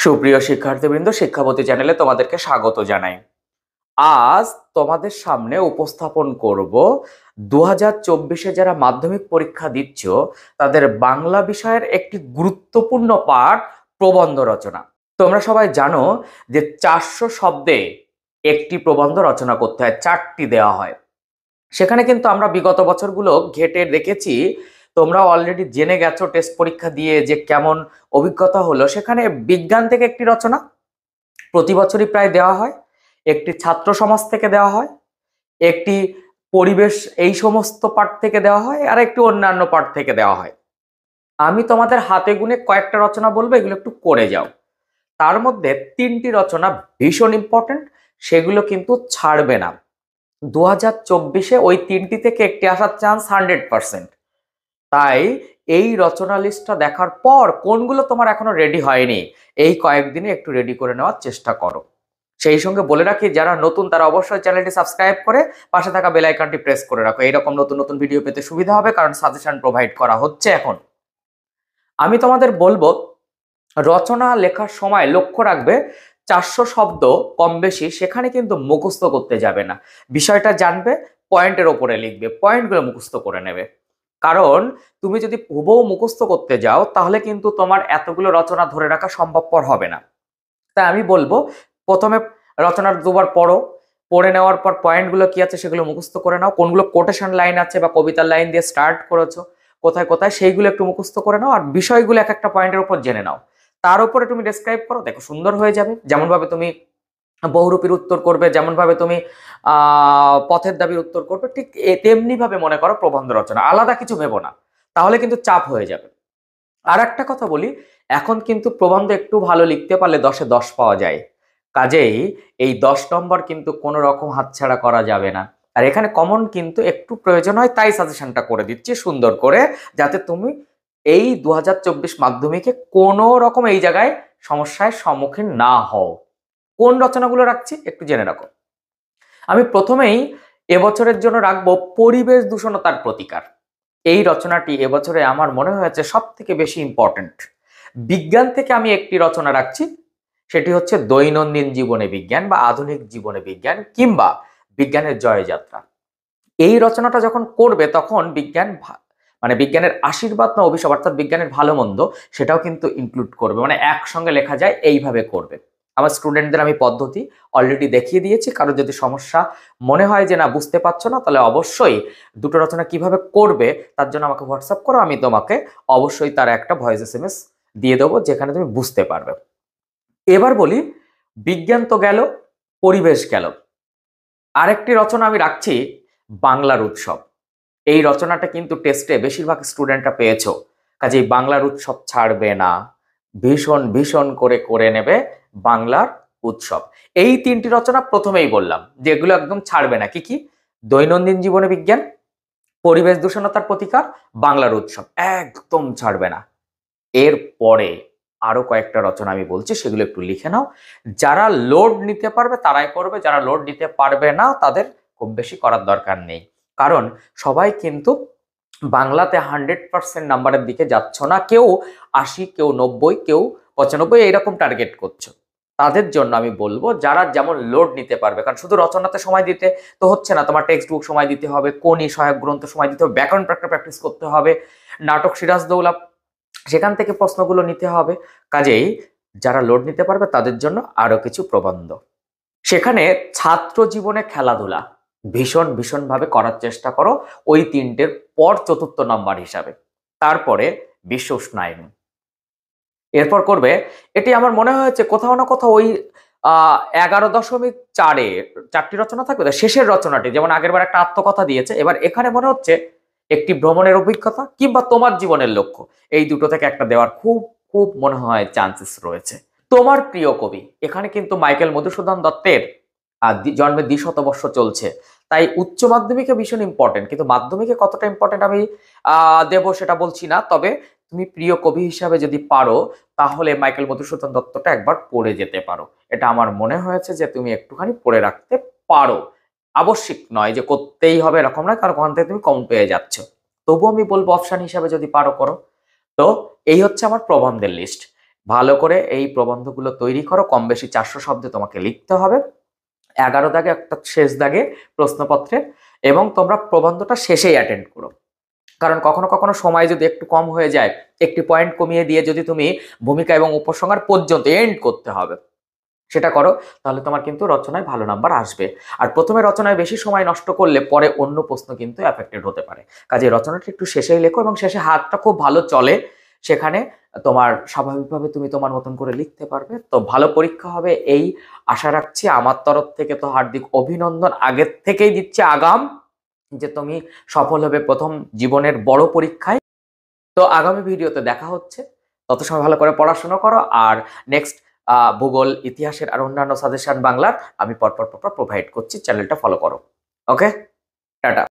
সুপ্রিয় শিক্ষার্থীবৃন্দ, শিক্ষাপতি চ্যানেলে তোমাদেরকে স্বাগত জানাই। আজ তোমাদের সামনে উপস্থাপন করব 2024-এ যারা মাধ্যমিক পরীক্ষা দিচ্ছ তাদের বাংলা বিষয়ের একটি গুরুত্বপূর্ণ পাঠ, প্রবন্ধ রচনা। তোমরা সবাই জানো যে 400 শব্দে একটি প্রবন্ধ রচনা করতে হয়, 4টি দেওয়া হয়। সেখানে কিন্তু আমরা বিগত বছরগুলো ঘেটে দেখেছি, তোমরা অলরেডি জেনে গেছো টেস্ট পরীক্ষা দিয়ে যে কেমন অভিজ্ঞতা হলো। সেখানে বিজ্ঞান থেকে একটি রচনা প্রতি বছরই প্রায় দেওয়া হয়, একটি ছাত্র সমাজ থেকে দেওয়া হয়, একটি পরিবেশ এই সমস্ত পাঠ থেকে দেওয়া হয়, আর একটি অন্যান্য পাঠ থেকে দেওয়া হয়। আমি তোমাদের হাতে গুনে কয়েকটা রচনা বলবো, এগুলো একটু করে যাও। তার মধ্যে 3টি রচনা ভীষণ ইম্পর্টেন্ট, সেগুলো কিন্তু ছাড়বে না। 2024-এ ওই 3টি থেকে একটি আসার চান্স 100%। তাই এই রচনা লিস্টটা দেখার পর কোনগুলো তোমার এখনো রেডি হয়নি, এই কয়েকদিনে একটু রেডি করে নেওয়ার চেষ্টা করো। সেই সঙ্গে বলে রাখি, যারা নতুন তারা অবশ্যই চ্যানেলটি সাবস্ক্রাইব করে পাশে থাকা বেল আইকনটি প্রেস করে রাখো। এইরকম নতুন নতুন ভিডিও পেতে সুবিধা হবে, কারণ সাজেশন প্রোভাইড করা হচ্ছে এখন। আমি তোমাদের বলবো, রচনা লেখার সময় লক্ষ্য রাখবে 400 শব্দ কম বেশি সেখানে কিন্তু মুখস্থ করতে যাবে না, বিষয়টা জানবে, পয়েন্টের ওপরে লিখবে, পয়েন্টগুলো মুখস্থ করে নেবে। কারণ তুমি যদি হুবহু মুখস্থ করতে যাও তাহলে কিন্তু তোমার এতগুলো রচনা ধরে রাখা সম্ভবপর হবে না। তাই আমি বলবো, প্রথমে রচনার দুবার পড়ো, পড়ে নেওয়ার পর পয়েন্টগুলো কি আছে সেগুলো মুখস্থ করে নাও। কোনগুলো কোটেশন লাইন আছে বা কবিতার লাইন দিয়ে স্টার্ট করেছো, কোথায় কোথায়, সেইগুলো একটু মুখস্থ করে নাও। আর বিষয়গুলো এক একটা পয়েন্টের উপর জেনে নাও, তার উপরে তুমি ডেসক্রাইব করো, দেখো সুন্দর হয়ে যাবে। যেমন ভাবে তুমি বহুরূপীর উত্তর করবে, যেমন ভাবে তুমি পথের দাবির উত্তর করবে, ঠিক তেমনি ভাবে মনে করো প্রবন্ধ রচনা, আলাদা কিছু ভেবো না, তাহলে কিন্তু চাপ হয়ে যাবে। আর একটা কথা বলি, এখন কিন্তু প্রবন্ধ একটু ভালো লিখতে পারলে 10-এ 10 পাওয়া যায়। কাজেই এই 10 নম্বর কিন্তু কোনো রকম হাতছাড়া করা যাবে না। আর এখানে কমন কিন্তু একটু প্রয়োজন হয়, তাই সাজেশনটা করে দিচ্ছি সুন্দর করে, যাতে তুমি এই 2024 মাধ্যমিকে কোনো রকম এই জায়গায় সমস্যায় সম্মুখীন না হও। কোন রচনাগুলো রাখছি একটু জেনে রাখো। আমি প্রথমেই এবছরের জন্য রাখবো পরিবেশ দূষণতার প্রতিকার। এই রচনাটি এবছরে আমার মনে হয়েছে সব থেকে বেশি ইম্পর্টেন্ট। বিজ্ঞান থেকে আমি একটি রচনা রাখছি, সেটি হচ্ছে দৈনন্দিন জীবনে বিজ্ঞান বা আধুনিক জীবনে বিজ্ঞান, কিংবা বিজ্ঞানের জয়যাত্রা। এই রচনাটা যখন করবে তখন বিজ্ঞান মানে বিজ্ঞানের আশীর্বাদ না অভিশাপ, অর্থাৎ বিজ্ঞানের ভালো মন্দ সেটাও কিন্তু ইনক্লুড করবে, মানে একসঙ্গে লেখা যায় এইভাবে করবে। আমার স্টুডেন্টদের আমি পদ্ধতি অলরেডি দেখিয়ে দিয়েছি। কারো যদি সমস্যা মনে হয় যে না বুঝতে পারছো না, তাহলে অবশ্যই দুটো রচনা কিভাবে করবে তার জন্য আমাকে হোয়াটসঅ্যাপ করো, আমি তোমাকে অবশ্যই তার একটা ভয়েস SMS দিয়ে দেবো, যেখানে তুমি বুঝতে পারবে। এবার বলি, বিজ্ঞান তো গেল, পরিবেশ গেল, আরেকটি রচনা আমি রাখছি বাংলার উৎসব। এই রচনাটা কিন্তু টেস্টে বেশিরভাগ স্টুডেন্টরা পেয়েছো, কাজেই বাংলার উৎসব ছাড়বে না, ভীষণ ভীষণ করে করে নেবে বাংলার উৎসব। এই 3টি রচনা প্রথমেই বললাম যেগুলো একদম ছাড়বে না। কি কি? দৈনন্দিন জীবনে বিজ্ঞান, পরিবেশ দূষণতার প্রতিকার, বাংলার উৎসব, একদম ছাড়বে না। এর পরে আরো কয়েকটা রচনা আমি বলছি, সেগুলো একটু লিখে নাও। যারা লোড নিতে পারবে তারাই করবে, যারা লোড নিতে পারবে না তাদের খুব বেশি করার দরকার নেই। কারণ সবাই কিন্তু বাংলাতে 100% নাম্বারের দিকে যাচ্ছ না, কেউ 80, কেউ 90, কেউ 95 এইরকম টার্গেট করছো। তাদের জন্য আমি বলবো যারা যেমন লোড নিতে পারবে, কারণ শুধু রচনাতে সময় দিতে তো হচ্ছে না, তোমার টেক্সট বুক সময় দিতে হবে, কোনি সহায়ক গ্রন্থ সময় দিতে হবে, ব্যাকরণ প্র্যাকটিস করতে হবে, নাটক সিরাজদৌলা সেখান থেকে প্রশ্নগুলো নিতে হবে। কাজেই যারা লোড নিতে পারবে তাদের জন্য আরো কিছু প্রবন্ধ। সেখানে ছাত্র জীবনে খেলাধুলা ভীষণ ভীষণ ভাবে করার চেষ্টা করো, ওই 3টের পর 4র্থ নাম্বার হিসাবে। তারপরে বিশ্ব উষ্ণায়ন, এরপর করবে, এটি আমার মনে হয়েছে কোথাও না কোথাও ওই 11.4-এ 4টি রচনা থাকবে, শেষের রচনাটি যেমন আগেরবার একটা আত্মকথা দিয়েছে, এবার এখানে মনে হচ্ছে একটি ভ্রমণের অভিজ্ঞতা কিংবা তোমার জীবনের লক্ষ্য, এই দুটো থেকে একটা দেওয়ার খুব খুব মনে হয় চান্সেস রয়েছে। তোমার প্রিয় কবি, এখানে কিন্তু মাইকেল মধুসূদন দত্তের জন্মের 200 বর্ষ চলছে, তাই উচ্চ মাধ্যমিকে ভীষণ ইম্পর্টেন্ট, কিন্তু মাধ্যমিকে কতটা ইম্পর্টেন্ট আমি দেব সেটা বলছি না। তবে তুমি প্রিয় কবি হিসাবে যদি পারো তাহলে মাইকেল মধুসূদন দত্তটা একবার পড়ে যেতে পারো। এটা আমার মনে হয়েছে যে তুমি একটুখানি পড়ে রাখতে পারো। আবশ্যিক নয় যে করতেই হবে এরকম নয়, কারণ ওখান থেকে তুমি কম পেয়ে যাচ্ছ, তবু আমি বলবো অপশন হিসাবে যদি পারো করো। তো এই হচ্ছে আমার প্রবন্ধের লিস্ট। ভালো করে এই প্রবন্ধগুলো তৈরি করো, কম বেশি 400 শব্দে তোমাকে লিখতে হবে, 11 দাগে একটা শেষ দাগে প্রশ্নপত্রে, এবং তোমরা প্রবন্ধটা শেষেই অ্যাটেন্ড করো। কারণ কখনো কখনো সময় যদি একটু কম হয়ে যায়, একটি পয়েন্ট কমিয়ে দিয়ে যদি তুমি ভূমিকা এবং উপসংহার পর্যন্ত এন্ড করতে হবে সেটা করো, তাহলে তোমার কিন্তু রচনায় ভালো নাম্বার আসবে। আর প্রথমে রচনায় বেশি সময় নষ্ট করলে পরে অন্য প্রশ্ন কিন্তু অ্যাফেক্টেড হতে পারে। কাজে রচনাটা একটু শেষেই লেখো এবং শেষে হাতটা খুব ভালো চলে, সেখানে তোমার স্বাভাবিকভাবে তুমি তোমার মতন করে লিখতে পারবে। তো ভালো পরীক্ষা হবে এই আশা রাখছি। আমার তরফ থেকে তো হার্দিক অভিনন্দন আগের থেকেই দিচ্ছি আগাম, যে তুমি সফল হবে প্রথম জীবনের বড় পরীক্ষায়। তো আগামী ভিডিওতে দেখা হচ্ছে, তত সময় ভালো করে পড়াশোনা করো। আর নেক্সট ভূগোল, ইতিহাসের আর অন্যান্য সাজেশন বাংলার আমি পরপর প্রোভাইড করছি, চ্যানেলটা ফলো করো। ওকে, টাটা।